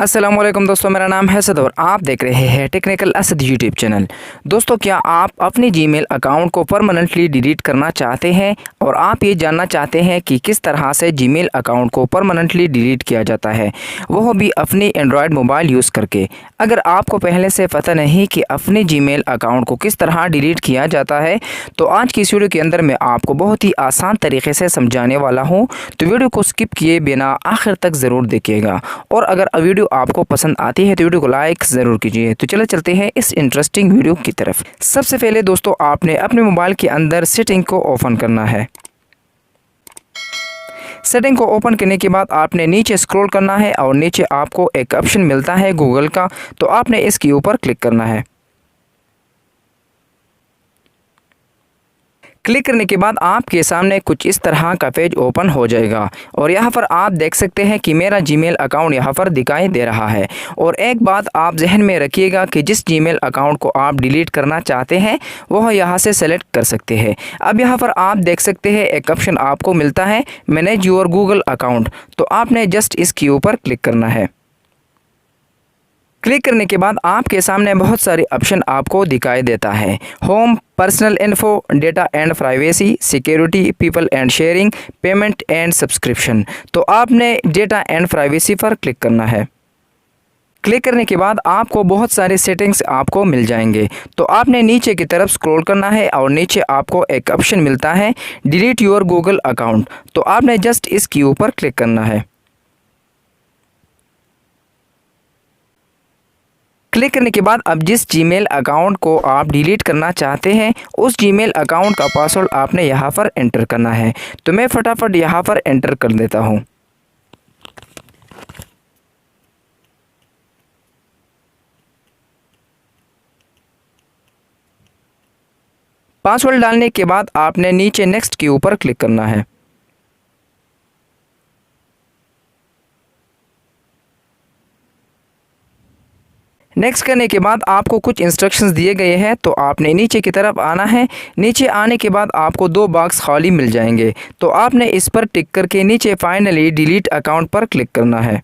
अस्सलाम वालेकुम दोस्तों, मेरा नाम है असद और आप देख रहे हैं टेक्निकल असद यूट्यूब चैनल। दोस्तों, क्या आप अपने जीमेल अकाउंट को परमानेंटली डिलीट करना चाहते हैं और आप ये जानना चाहते हैं कि किस तरह से जीमेल अकाउंट को परमानेंटली डिलीट किया जाता है, वह भी अपनी एंड्रॉयड मोबाइल यूज़ करके। अगर आपको पहले से पता नहीं कि अपने जीमेल अकाउंट को किस तरह डिलीट किया जाता है, तो आज की इस वीडियो के अंदर मैं आपको बहुत ही आसान तरीके से समझाने वाला हूँ। तो वीडियो को स्किप किए बिना आखिर तक ज़रूर देखिएगा और अगर वीडियो आपको पसंद आती है तो वीडियो को लाइक ज़रूर कीजिए। तो चलो चलते हैं इस इंटरेस्टिंग वीडियो की तरफ। सबसे पहले दोस्तों, आपने अपने मोबाइल के अंदर सेटिंग को ओपन करना है। सेटिंग को ओपन करने के बाद आपने नीचे स्क्रॉल करना है और नीचे आपको एक ऑप्शन मिलता है गूगल का, तो आपने इसके ऊपर क्लिक करना है। क्लिक करने के बाद आपके सामने कुछ इस तरह का पेज ओपन हो जाएगा और यहाँ पर आप देख सकते हैं कि मेरा जीमेल अकाउंट यहाँ पर दिखाई दे रहा है। और एक बात आप जहन में रखिएगा कि जिस जीमेल अकाउंट को आप डिलीट करना चाहते हैं वह यहाँ से सेलेक्ट कर सकते हैं। अब यहाँ पर आप देख सकते हैं एक ऑप्शन आपको मिलता है मैनेज योर गूगल अकाउंट, तो आपने जस्ट इसके ऊपर क्लिक करना है। क्लिक करने के बाद आपके सामने बहुत सारे ऑप्शन आपको दिखाई देता है। Home, personal info, data and privacy, security, people and sharing, payment and subscription. तो आपने डेटा एंड प्राइवेसी पर क्लिक करना है। क्लिक करने के बाद आपको बहुत सारे सेटिंग्स आपको मिल जाएंगे, तो आपने नीचे की तरफ स्क्रॉल करना है और नीचे आपको एक ऑप्शन मिलता है डिलीट योर गूगल अकाउंट, तो आपने जस्ट इसके ऊपर क्लिक करना है। क्लिक करने के बाद अब जिस जीमेल अकाउंट को आप डिलीट करना चाहते हैं उस जीमेल अकाउंट का पासवर्ड आपने यहाँ पर एंटर करना है। तो मैं फटाफट यहाँ पर एंटर कर देता हूँ। पासवर्ड डालने के बाद आपने नीचे नेक्स्ट के ऊपर क्लिक करना है। नेक्स्ट करने के बाद आपको कुछ इंस्ट्रक्शंस दिए गए हैं, तो आपने नीचे की तरफ आना है। नीचे आने के बाद आपको दो बॉक्स खाली मिल जाएंगे, तो आपने इस पर टिक करके नीचे फाइनली डिलीट अकाउंट पर क्लिक करना है।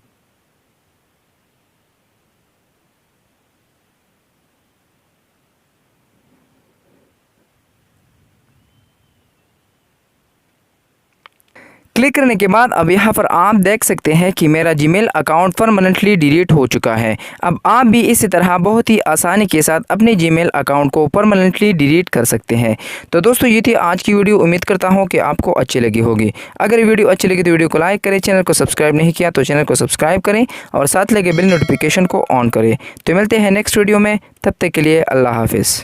क्लिक करने के बाद अब यहाँ पर आप देख सकते हैं कि मेरा जीमेल अकाउंट परमानेंटली डिलीट हो चुका है। अब आप भी इसी तरह बहुत ही आसानी के साथ अपने जीमेल अकाउंट को परमानेंटली डिलीट कर सकते हैं। तो दोस्तों, ये थी आज की वीडियो। उम्मीद करता हूँ कि आपको अच्छी लगी होगी। अगर वीडियो अच्छी लगी तो वीडियो को लाइक करें, चैनल को सब्सक्राइब नहीं किया तो चैनल को सब्सक्राइब करें और साथ लगे बेल नोटिफिकेशन को ऑन करें। तो मिलते हैं नेक्स्ट वीडियो में, तब तक के लिए अल्लाह हाफिज़।